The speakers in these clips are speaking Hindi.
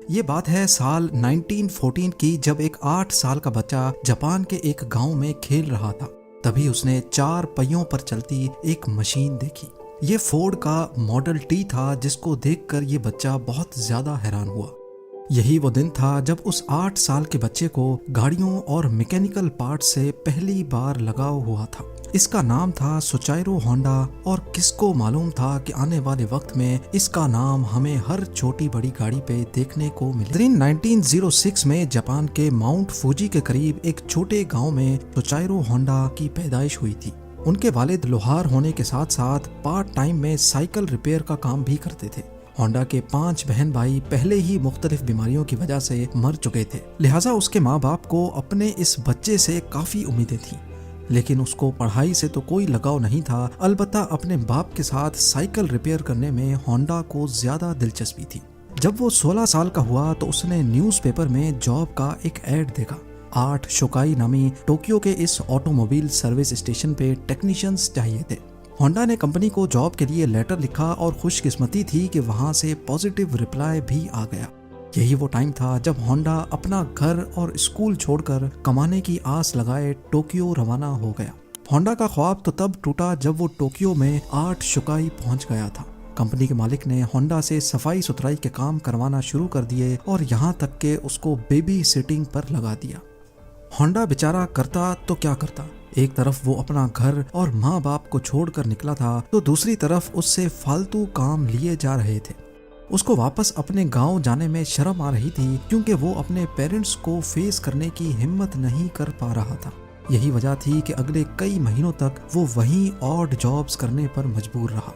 ये बात है साल 1914 की, जब एक 8 साल का बच्चा जापान के एक गांव में खेल रहा था। तभी उसने 4 पहियों पर चलती एक मशीन देखी। ये फोर्ड का मॉडल टी था, जिसको देखकर ये बच्चा बहुत ज्यादा हैरान हुआ। यही वो दिन था जब उस 8 साल के बच्चे को गाड़ियों और मैकेनिकल पार्ट से पहली बार लगाव हुआ था। इसका नाम था सुचाइरो होंडा, और किसको मालूम था कि आने वाले वक्त में इसका नाम हमें हर छोटी बड़ी गाड़ी पे देखने को मिले। 1906 में जापान के माउंट फूजी के करीब एक छोटे गांव में सुचाइरो होंडा की पैदाइश हुई थी। उनके वालिद लोहार होने के साथ साथ पार्ट टाइम में साइकिल रिपेयर का काम भी करते थे। होंडा के 5 बहन भाई पहले ही मुख्तलिफ बीमारियों की वजह से मर चुके थे, लिहाजा उसके माँ बाप को अपने इस बच्चे से काफी उम्मीदें थी। लेकिन उसको पढ़ाई से तो कोई लगाव नहीं था, अलबत्ता अपने बाप के साथ साइकिल रिपेयर करने में होंडा को ज्यादा दिलचस्पी थी। जब वो 16 साल का हुआ तो उसने न्यूज़पेपर में जॉब का एक ऐड देखा। 8 शोकाई नामी टोक्यो के इस ऑटोमोबाइल सर्विस स्टेशन पे टेक्नीशियंस चाहिए थे। होंडा ने कंपनी को जॉब के लिए लेटर लिखा और खुशकिस्मती थी कि वहां से पॉजिटिव रिप्लाई भी आ गया। यही वो टाइम था जब होंडा अपना घर और स्कूल छोड़कर कमाने की आस लगाए टोक्यो रवाना हो गया। होंडा का ख्वाब तो तब टूटा जब वो टोक्यो में 8 शुकाई पहुंच गया था। कंपनी के मालिक ने होंडा से सफाई सुथराई के काम करवाना शुरू कर दिए और यहाँ तक के उसको बेबी सिटिंग पर लगा दिया। होंडा बेचारा करता तो क्या करता, एक तरफ वो अपना घर और माँ बाप को छोड़कर निकला था, तो दूसरी तरफ उससे फालतू काम लिए जा रहे थे। उसको वापस अपने गांव जाने में शर्म आ रही थी, क्योंकि वो अपने पेरेंट्स को फेस करने की हिम्मत नहीं कर पा रहा था। यही वजह थी कि अगले कई महीनों तक वो वहीं ऑड जॉब्स करने पर मजबूर रहा।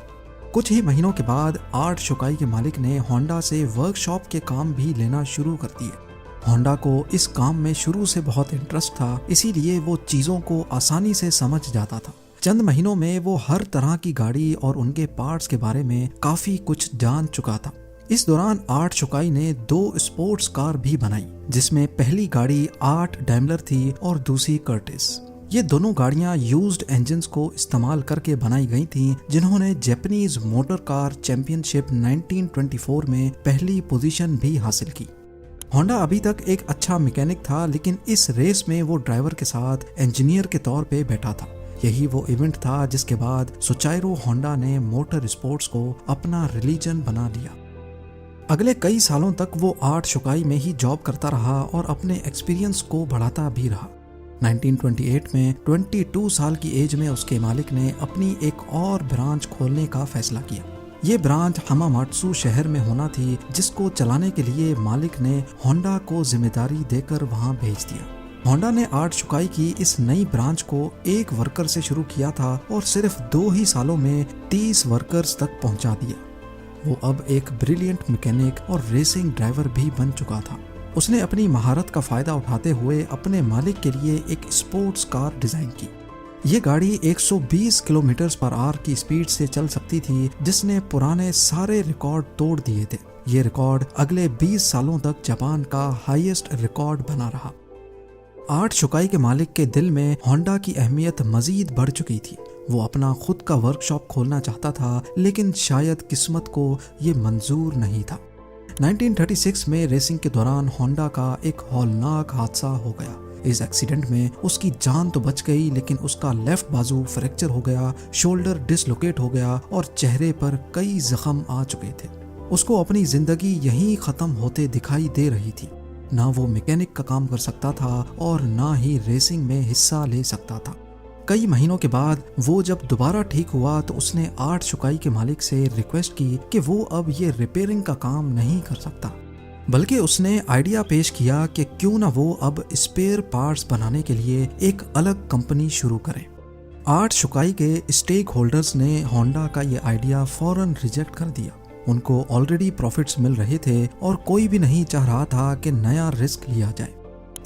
कुछ ही महीनों के बाद 8 शुकाई के मालिक ने होंडा से वर्कशॉप के काम भी लेना शुरू कर दिए। होंडा को इस काम में शुरू से बहुत इंटरेस्ट था, इसीलिए वो चीज़ों को आसानी से समझ जाता था। चंद महीनों में वो हर तरह की गाड़ी और उनके पार्ट्स के बारे में काफ़ी कुछ जान चुका था। इस दौरान 8 शुकाई ने 2 स्पोर्ट्स कार भी बनाई, जिसमें पहली गाड़ी 8 डैमलर थी और दूसरी कर्टिस। ये दोनों गाड़ियां यूज्ड इंजन्स को इस्तेमाल करके बनाई गई थीं, जिन्होंने जापानीज मोटर कार चैंपियनशिप 1924 में पहली पोजीशन भी हासिल की। होंडा अभी तक एक अच्छा मैकेनिक था, लेकिन इस रेस में वो ड्राइवर के साथ इंजीनियर के तौर पे बैठा था। यही वो इवेंट था जिसके बाद सुचाइरो होंडा ने मोटर स्पोर्ट्स को अपना रिलीजन बना लिया। अगले कई सालों तक वो 8 शुकाई में ही जॉब करता रहा और अपने एक्सपीरियंस को बढ़ाता भी रहा। 1928 में 22 साल की एज में उसके मालिक ने अपनी एक और ब्रांच खोलने का फैसला किया। ये ब्रांच हमामात्सु शहर में होना थी, जिसको चलाने के लिए मालिक ने होंडा को जिम्मेदारी देकर वहां भेज दिया। होंडा ने 8 शुकाई की इस नई ब्रांच को 1 वर्कर से शुरू किया था और सिर्फ 2 ही सालों में 30 वर्कर्स तक पहुंचा दिया। वो अब एक ब्रिलियंट मैकेनिक और रेसिंग ड्राइवर भी बन चुका था। उसने अपनी महारत का फायदा उठाते हुए अपने मालिक के लिए एक स्पोर्ट्स कार डिजाइन की। ये गाड़ी 120 किलोमीटर पर आवर की स्पीड से चल सकती थी, जिसने पुराने सारे रिकॉर्ड तोड़ दिए थे। ये रिकॉर्ड अगले 20 सालों तक जापान का हाईएस्ट रिकॉर्ड बना रहा। 8 शुकाई के मालिक के दिल में होंडा की अहमियत मजीद बढ़ चुकी थी। वो अपना खुद का वर्कशॉप खोलना चाहता था, लेकिन शायद किस्मत को ये मंजूर नहीं था। 1936 में रेसिंग के दौरान होंडा का एक हौलनाक हादसा हो गया। इस एक्सीडेंट में उसकी जान तो बच गई, लेकिन उसका लेफ्ट बाजू फ्रैक्चर हो गया, शोल्डर डिसलोकेट हो गया और चेहरे पर कई जख्म आ चुके थे। उसको अपनी जिंदगी यहीं खत्म होते दिखाई दे रही थी। ना वो मैकेनिक का काम कर सकता था और ना ही रेसिंग में हिस्सा ले सकता था। कई महीनों के बाद वो जब दोबारा ठीक हुआ तो उसने 8 शुकाई के मालिक से रिक्वेस्ट की कि वो अब ये रिपेयरिंग का काम नहीं कर सकता, बल्कि उसने आइडिया पेश किया कि क्यों ना वो अब स्पेयर पार्ट्स बनाने के लिए एक अलग कंपनी शुरू करें। 8 शुकाई के स्टेक होल्डर्स ने होंडा का ये आइडिया फौरन रिजेक्ट कर दिया। उनको ऑलरेडी प्रॉफिट्स मिल रहे थे और कोई भी नहीं चाह रहा था कि नया रिस्क लिया जाए।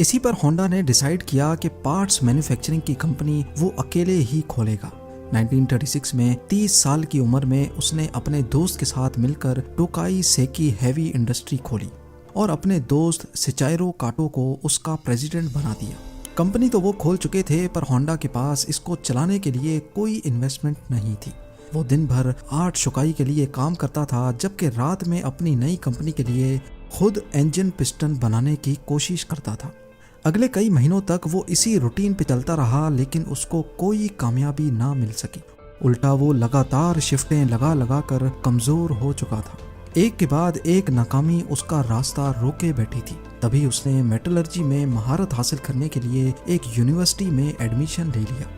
इसी पर होंडा ने डिसाइड किया कि पार्ट्स मैन्युफैक्चरिंग की कंपनी वो अकेले ही खोलेगा। 1936 में 30 साल की उम्र में उसने अपने दोस्त के साथ मिलकर टोकाई सेकी हैवी इंडस्ट्री खोली और अपने दोस्त सिचाइरो काटो को उसका प्रेसिडेंट बना दिया। कंपनी तो वो खोल चुके थे, पर होंडा के पास इसको चलाने के लिए कोई इन्वेस्टमेंट नहीं थी। वो दिन भर 8 शुकाई के लिए काम करता था, जबकि रात में अपनी नई कंपनी के लिए खुद इंजन पिस्टन बनाने की कोशिश करता था। अगले कई महीनों तक वो इसी रूटीन पे चलता रहा, लेकिन उसको कोई कामयाबी ना मिल सकी। उल्टा वो लगातार शिफ्टें लगा कर कमजोर हो चुका था। एक के बाद एक नाकामी उसका रास्ता रोके बैठी थी। तभी उसने मेटलर्जी में महारत हासिल करने के लिए एक यूनिवर्सिटी में एडमिशन ले लिया।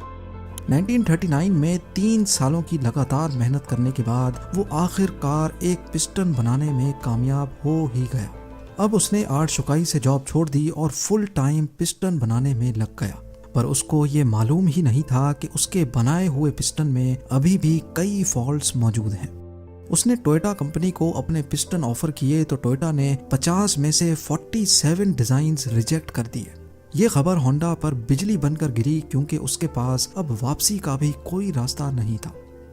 1939 में 3 सालों की लगातार मेहनत करने के बाद वो आखिरकार एक पिस्टन बनाने में कामयाब हो ही गया। अब उसने आर्ट शुकाई से जॉब छोड़ दी और फुल टाइम पिस्टन बनाने में लग गया। पर उसको ये मालूम ही नहीं था कि उसके बनाए हुए पिस्टन में अभी भी कई फॉल्ट्स मौजूद हैं। उसने टोयोटा कंपनी को अपने पिस्टन ऑफर किए तो टोयोटा ने 50 में से 47 डिजाइन्स रिजेक्ट कर दिए। ये खबर होंडा पर बिजली बनकर गिरी, क्योंकि उसके पास अब वापसी का भी कोई रास्ता नहीं था।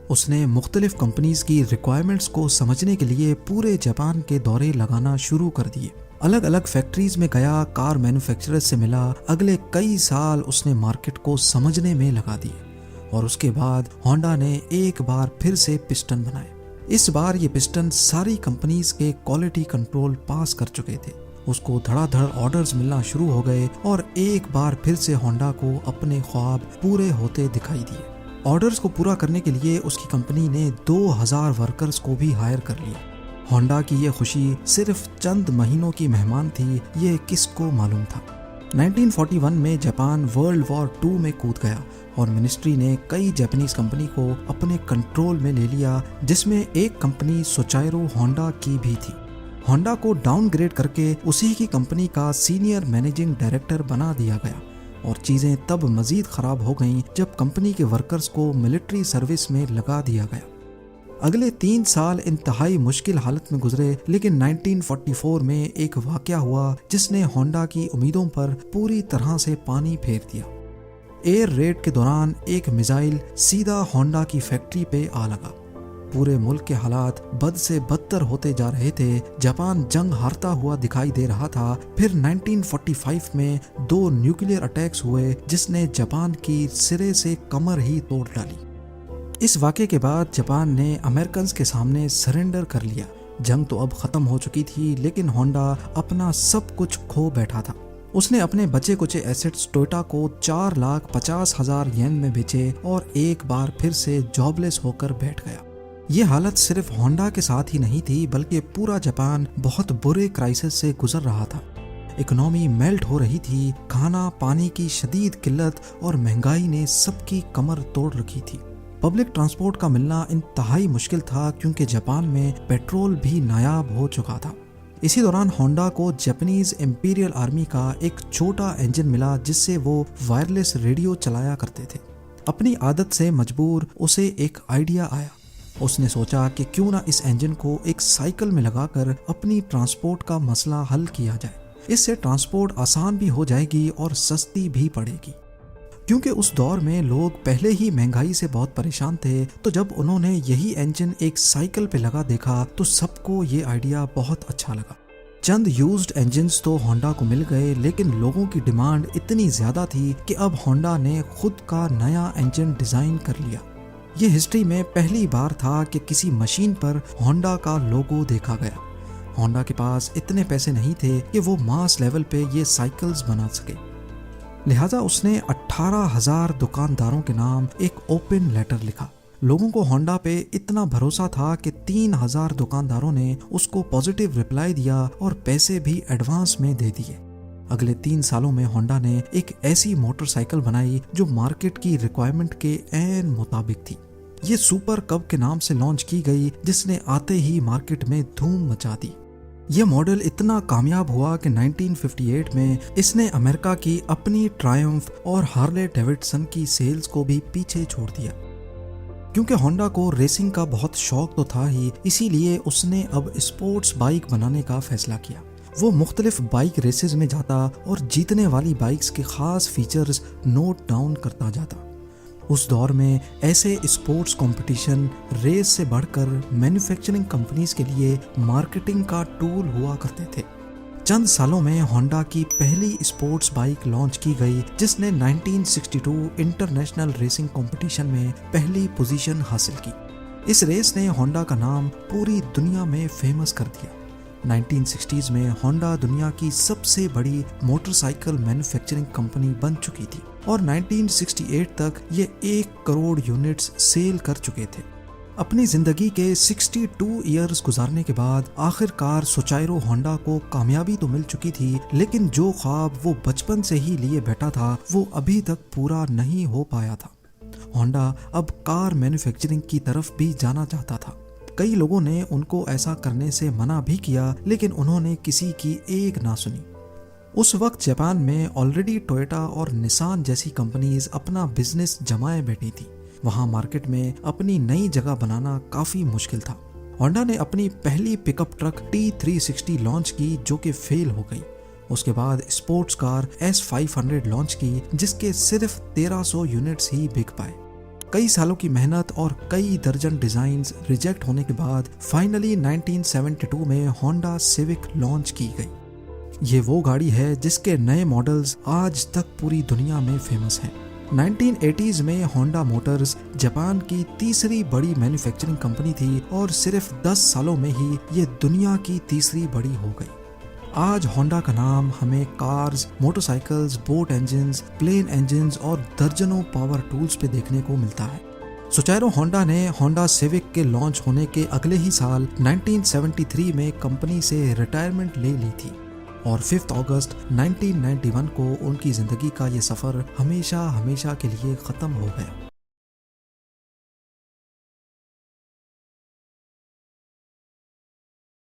उसने मुख्तलिफ कंपनीज की रिक्वायरमेंट्स को समझने के लिए पूरे जापान के दौरे लगाना शुरू कर दिए। अलग अलग फैक्ट्रीज में गया, कार मैन्युफैक्चरर्स से मिला। अगले कई साल उसने मार्केट को समझने में लगा दिए और उसके बाद होंडा ने एक बार फिर से पिस्टन बनाए। इस बार ये पिस्टन सारी कंपनीज के क्वालिटी कंट्रोल पास कर चुके थे। उसको धड़ाधड़ ऑर्डर्स मिलना शुरू हो गए और एक बार फिर से होंडा को अपने ख्वाब पूरे होते दिखाई दिए। ऑर्डर्स को पूरा करने के लिए उसकी कंपनी ने 2000 वर्कर्स को भी हायर कर लिया। होंडा की ये खुशी सिर्फ चंद महीनों की मेहमान थी, ये किसको मालूम था। 1941 में जापान वर्ल्ड वॉर 2 में कूद गया और मिनिस्ट्री ने कई जापानीज कंपनी को अपने कंट्रोल में ले लिया, जिसमें एक कंपनी सोचाइरो होंडा की भी थी। होंडा को डाउनग्रेड करके उसी की कंपनी का सीनियर मैनेजिंग डायरेक्टर बना दिया गया और चीजें तब मजीद खराब हो गईं जब कंपनी के वर्कर्स को मिलिट्री सर्विस में लगा दिया गया। अगले 3 साल इंतहाई मुश्किल हालत में गुजरे, लेकिन 1944 में एक वाकया हुआ जिसने होंडा की उम्मीदों पर पूरी तरह से पानी फेर दिया। एयर रेड के दौरान एक मिसाइल सीधा होंडा की फैक्ट्री पे आ लगा। पूरे मुल्क के हालात बद से बदतर होते जा रहे थे। जापान जंग हारता हुआ दिखाई दे रहा था। फिर 1945 में 2 न्यूक्लियर अटैक्स हुए जिसने जापान की सिरे से कमर ही तोड़ डाली। इस वाक़े के बाद जापान ने अमेरिकन्स के सामने सरेंडर कर लिया। जंग तो अब खत्म हो चुकी थी, लेकिन होंडा अपना सब कुछ खो बैठा था। उसने अपने बचे कुचे एसेट्स टोयोटा को 4,50,000 येन में बेचे और एक बार फिर से जॉबलेस होकर बैठ गया। ये हालत सिर्फ होंडा के साथ ही नहीं थी, बल्कि पूरा जापान बहुत बुरे क्राइसिस से गुजर रहा था। इकोनॉमी मेल्ट हो रही थी। खाना पानी की शदीद किल्लत और महंगाई ने सबकी कमर तोड़ रखी थी। पब्लिक ट्रांसपोर्ट का मिलना इंतहाई मुश्किल था, क्योंकि जापान में पेट्रोल भी नायाब हो चुका था। इसी दौरान होंडा को जापानीज इंपीरियल आर्मी का एक छोटा इंजन मिला जिससे वो वायरलेस रेडियो चलाया करते थे। अपनी आदत से मजबूर उसे एक आइडिया आया। उसने सोचा कि क्यों ना इस इंजन को एक साइकिल में लगाकर अपनी ट्रांसपोर्ट का मसला हल किया जाए। इससे ट्रांसपोर्ट आसान भी हो जाएगी और सस्ती भी पड़ेगी। क्योंकि उस दौर में लोग पहले ही महंगाई से बहुत परेशान थे, तो जब उन्होंने यही इंजन एक साइकिल पे लगा देखा तो सबको ये आइडिया बहुत अच्छा लगा। चंद यूज्ड इंजन्स तो होंडा को मिल गए, लेकिन लोगों की डिमांड इतनी ज्यादा थी कि अब होंडा ने खुद का नया इंजन डिजाइन कर लिया। ये हिस्ट्री में पहली बार था कि किसी मशीन पर होंडा का लोगो देखा गया। होंडा के पास इतने पैसे नहीं थे कि वो मास लेवल पे ये साइकिल्स बना सके, लिहाजा उसने 18,000 दुकानदारों के नाम एक ओपन लेटर लिखा। लोगों को होंडा पे इतना भरोसा था कि 3,000 दुकानदारों ने उसको पॉजिटिव रिप्लाई दिया और पैसे भी एडवांस में दे दिए। अगले 3 सालों में होंडा ने एक ऐसी मोटरसाइकिल बनाई जो मार्केट की रिक्वायरमेंट के ऐन मुताबिक थी। ये सुपर कब के नाम से लॉन्च की गई, जिसने आते ही मार्केट में धूम मचा दी। ये मॉडल इतना कामयाब हुआ कि 1958 में इसने अमेरिका की अपनी ट्रायम्फ और हार्ले डेविडसन की सेल्स को भी पीछे छोड़ दिया। क्योंकि होंडा को रेसिंग का बहुत शौक तो था ही, इसीलिए उसने अब स्पोर्ट्स बाइक बनाने का फैसला किया। वो मुख्तलिफ बाइक रेसेस में जाता और जीतने वाली बाइक्स के खास फीचर्स नोट डाउन करता जाता। उस दौर में ऐसे स्पोर्ट्स कंपटीशन रेस से बढ़कर मैन्युफैक्चरिंग कंपनीज के लिए मार्केटिंग का टूल हुआ करते थे। चंद सालों में होंडा की पहली स्पोर्ट्स बाइक लॉन्च की गई, जिसने 1962 इंटरनेशनल रेसिंग कंपटीशन में पहली पोजीशन हासिल की। इस रेस ने होंडा का नाम पूरी दुनिया में फेमस कर दिया। 1960s में होंडा दुनिया की सबसे बड़ी मोटरसाइकिल मैन्युफैक्चरिंग कंपनी बन चुकी थी और 1968 तक ये 1 करोड़ यूनिट्स सेल कर चुके थे। अपनी जिंदगी के 62 इयर्स गुजारने के बाद आखिरकार सोचाइरो होंडा को कामयाबी तो मिल चुकी थी, लेकिन जो ख्वाब वो बचपन से ही लिए बैठा था वो अभी तक पूरा नहीं हो पाया था। होंडा अब कार मैन्युफैक्चरिंग की तरफ भी जाना चाहता था। कई लोगों ने उनको ऐसा करने से मना भी किया, लेकिन उन्होंने किसी की एक ना सुनी। उस वक्त जापान में ऑलरेडी टोयोटा और निसान जैसी कंपनीज अपना बिजनेस जमाए बैठी थी। वहां मार्केट में अपनी नई जगह बनाना काफी मुश्किल था। होंडा ने अपनी पहली पिकअप ट्रक T360 लॉन्च की, जो कि फेल हो गई। उसके बाद स्पोर्ट्स कार S500 लॉन्च की, जिसके सिर्फ 1300 यूनिट्स ही बिक पाए। कई सालों की मेहनत और कई दर्जन डिजाइन्स रिजेक्ट होने के बाद फाइनली 1972 में होंडा सिविक लॉन्च की गई। ये वो गाड़ी है जिसके नए मॉडल्स आज तक पूरी दुनिया में फेमस हैं। 1980s में होंडा मोटर्स जापान की तीसरी बड़ी मैन्युफैक्चरिंग कंपनी थी और सिर्फ 10 सालों में ही ये दुनिया की तीसरी बड़ी हो गई। आज होंडा का नाम हमें cars, motorcycles, boat engines, plane engines और दर्जनों पावर टूल्स पे देखने को मिलता है। सोचाइरो होंडा ने होंडा सिविक के लॉन्च होने के अगले ही साल 1973 में कंपनी से रिटायरमेंट ले ली थी और 5 अगस्त 1991 को उनकी जिंदगी का ये सफर हमेशा हमेशा के लिए खत्म हो गया।